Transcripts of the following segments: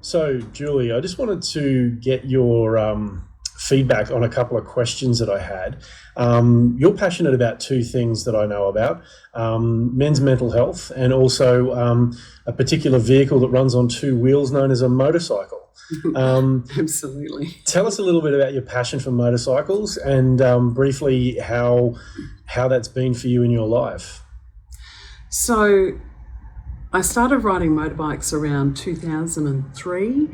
So, Julie, I just wanted to get your feedback on a couple of questions that I had. You're passionate about two things that I know about, men's mental health and also a particular vehicle that runs on two wheels known as a motorcycle. Absolutely. Tell us a little bit about your passion for motorcycles and briefly how that's been for you in your life. So I started riding motorbikes around 2003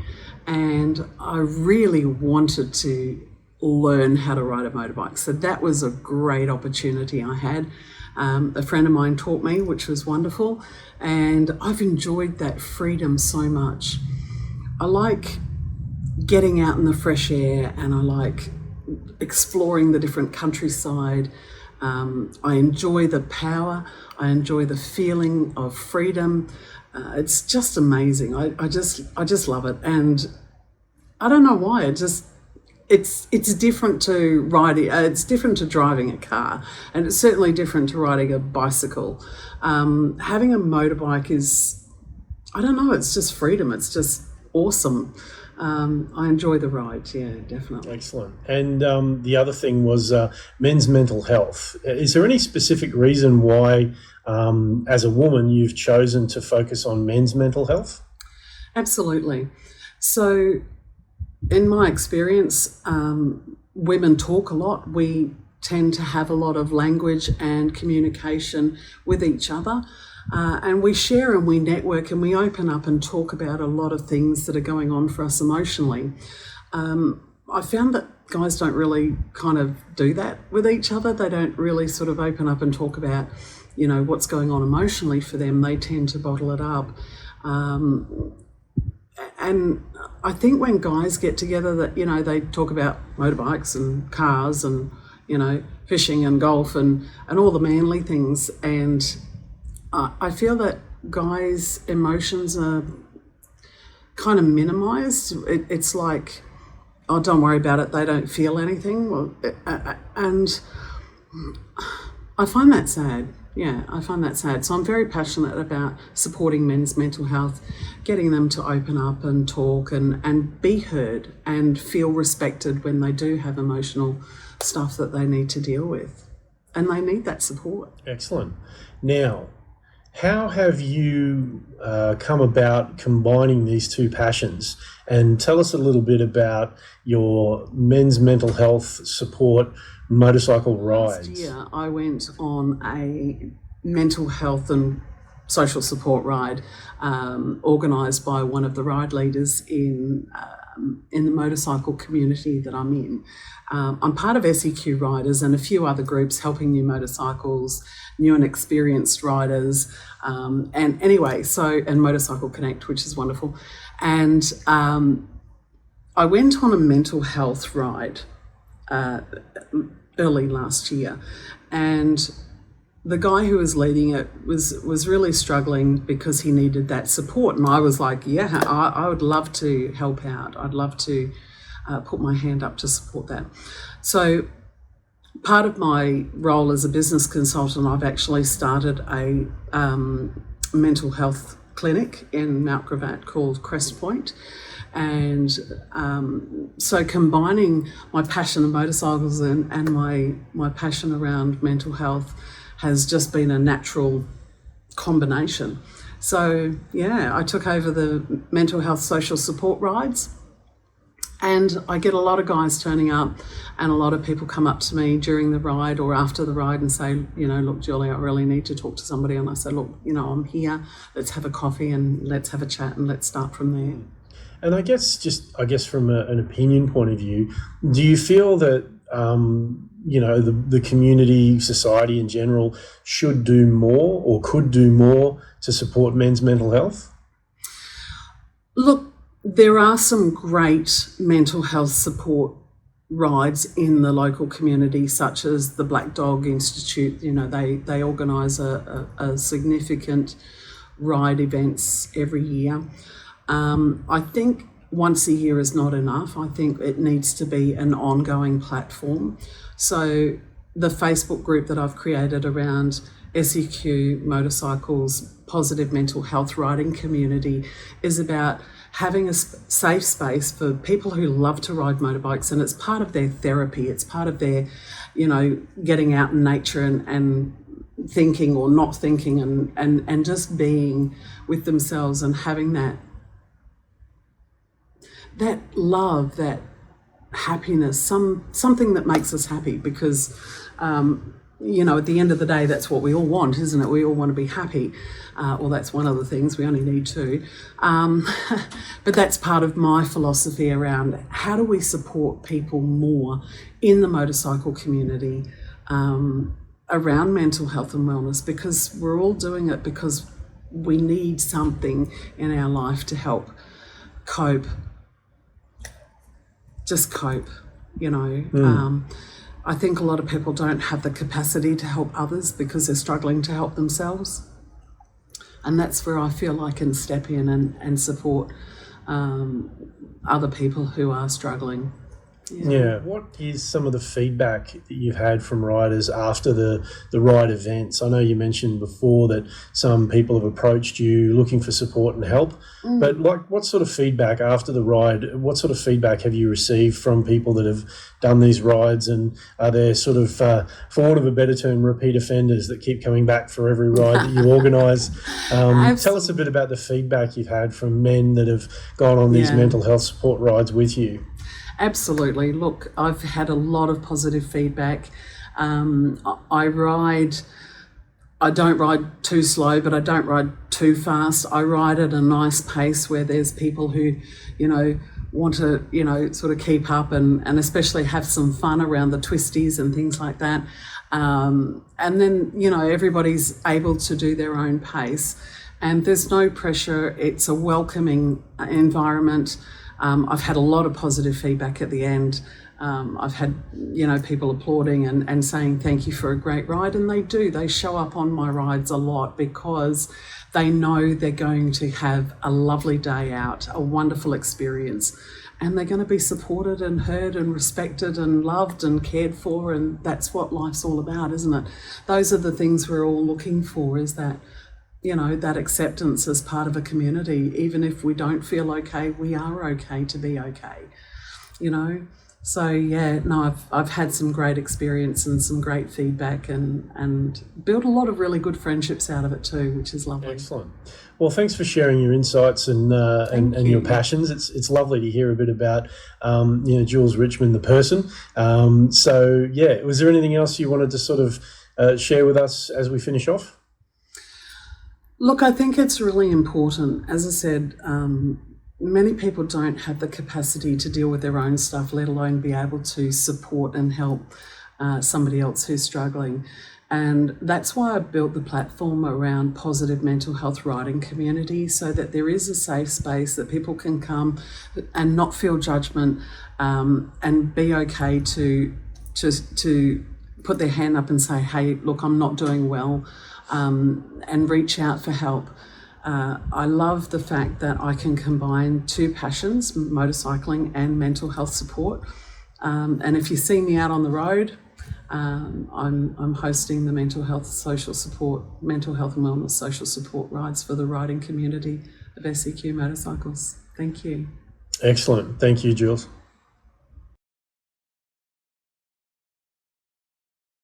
and I really wanted to learn how to ride a motorbike. So that was a great opportunity I had. A friend of mine taught me, which was wonderful, and I've enjoyed that freedom so much. I like getting out in the fresh air and I like exploring the different countryside. I enjoy the power. I enjoy the feeling of freedom. It's just amazing. I just love it, and I don't know why. It's different to riding. It's different to driving a car, and it's certainly different to riding a bicycle. Having a motorbike is, I don't know. It's just freedom. It's just awesome. I enjoy the ride, yeah, definitely. Excellent. And the other thing was men's mental health. Is there any specific reason why, as a woman, you've chosen to focus on men's mental health? Absolutely. So, in my experience, women talk a lot. We tend to have a lot of language and communication with each other. And we share and we network and we open up and talk about a lot of things that are going on for us emotionally. I found that guys don't really kind of do that with each other. They don't really sort of open up and talk about, what's going on emotionally for them. They tend to bottle it up. And I think when guys get together that, they talk about motorbikes and cars and, fishing and golf and all the manly things. And I feel that guys' emotions are kind of minimized. It's like, oh, don't worry about it. They don't feel anything. Well, and I find that sad. Yeah, I find that sad. So I'm very passionate about supporting men's mental health, getting them to open up and talk and be heard and feel respected when they do have emotional stuff that they need to deal with. And they need that support. Excellent. Now, how have you come about combining these two passions? And tell us a little bit about your men's mental health support motorcycle rides. Last year, I went on a mental health and social support ride organised by one of the ride leaders in the motorcycle community that I'm in. I'm part of SEQ Riders and a few other groups helping new motorcycles, new and experienced riders, and Motorcycle Connect, which is wonderful. And I went on a mental health ride early last year, and the guy who was leading it was really struggling because he needed that support. And I was like, yeah, I would love to help out. I'd love to put my hand up to support that. So part of my role as a business consultant, I've actually started a mental health clinic in Mount Gravatt called Crest Point. And so combining my passion of motorcycles and my passion around mental health has just been a natural combination. So yeah, I took over the mental health social support rides, and I get a lot of guys turning up, and a lot of people come up to me during the ride or after the ride and say, look, Julie, I really need to talk to somebody. And I say, look, I'm here, let's have a coffee and let's have a chat and let's start from there. And I guess from an opinion point of view, do you feel that, the community, society in general should do more or could do more to support men's mental health? Look, there are some great mental health support rides in the local community, such as the Black Dog Institute. They organise a significant ride events every year. I think once a year is not enough. I think it needs to be an ongoing platform. So the Facebook group that I've created around SEQ Motorcycles Positive Mental Health Riding Community is about having a safe space for people who love to ride motorbikes, and it's part of their therapy. It's part of their, getting out in nature and thinking or not thinking and just being with themselves and having that love, that happiness, something that makes us happy, because at the end of the day, that's what we all want, isn't it? We all want to be happy. Well, that's one of the things. We only need two. But that's part of my philosophy around how do we support people more in the motorcycle community around mental health and wellness, because we're all doing it because we need something in our life to help cope. Just cope, I think a lot of people don't have the capacity to help others because they're struggling to help themselves. And that's where I feel I can step in and support other people who are struggling. Yeah. What is some of the feedback that you've had from riders after the ride events? I know you mentioned before that some people have approached you looking for support and help, but what sort of feedback after the ride, what sort of feedback have you received from people that have done these rides, and are there sort of, for want of a better term, repeat offenders that keep coming back for every ride that you organise? Tell us a bit about the feedback you've had from men that have gone on these mental health support rides with you. Absolutely. Look, I've had a lot of positive feedback. I don't ride too slow, but I don't ride too fast. I ride at a nice pace where there's people who, want to, sort of keep up and especially have some fun around the twisties and things like that. And then, everybody's able to do their own pace, and there's no pressure. It's a welcoming environment. I've had a lot of positive feedback at the end. I've had, people applauding and saying thank you for a great ride, and they do. They show up on my rides a lot because they know they're going to have a lovely day out, a wonderful experience, and they're going to be supported and heard and respected and loved and cared for, and that's what life's all about, isn't it? Those are the things we're all looking for, is that that acceptance as part of a community. Even if we don't feel okay, we are okay to be okay, So I've had some great experience and some great feedback and built a lot of really good friendships out of it too, which is lovely. Excellent. Well, thanks for sharing your insights and your passions. It's lovely to hear a bit about Jules Richmond, the person. Was there anything else you wanted to sort of share with us as we finish off? Look, I think it's really important. As I said, many people don't have the capacity to deal with their own stuff, let alone be able to support and help somebody else who's struggling. And that's why I built the platform around positive mental health riding community, so that there is a safe space that people can come and not feel judgment, and be okay to put their hand up and say, hey, look, I'm not doing well. And reach out for help. I love the fact that I can combine two passions, motorcycling and mental health support. And if you see me out on the road, I'm hosting the mental health and wellness social support rides for the riding community of SEQ motorcycles. Thank you. Excellent. Thank you, Jules.